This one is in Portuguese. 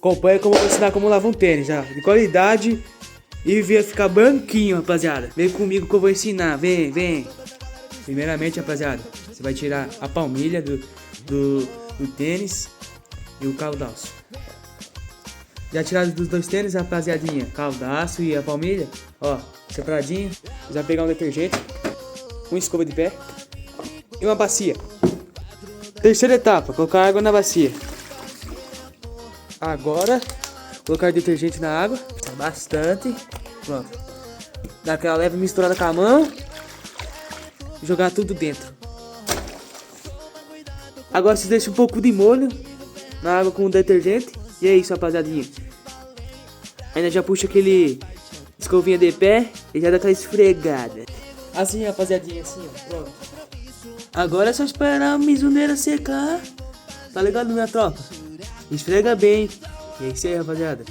Acompanha como eu vou ensinar como lavar um tênis, já. De qualidade e vai ficar branquinho, rapaziada. Vem comigo que eu vou ensinar, vem, vem. Primeiramente, rapaziada, você vai tirar a palmilha do tênis e o caldaço. Já tirado dos dois tênis, rapaziadinha, caldaço e a palmilha, ó, separadinho. Você vai pegar um detergente, uma escova de pé e uma bacia. Terceira etapa, colocar água na bacia. Agora, colocar detergente na água, bastante. Pronto. Dar aquela leve misturada com a mão. Jogar tudo dentro. Agora você deixa um pouco de molho na água com o detergente. E é isso, rapaziadinha. Ainda já puxa aquele escovinha de pé e já dá aquela esfregada. Assim, rapaziadinha, assim, ó. Pronto. Agora é só esperar a mizuneira secar. Tá ligado, minha tropa? Esfrega bem. E é isso aí, rapaziada.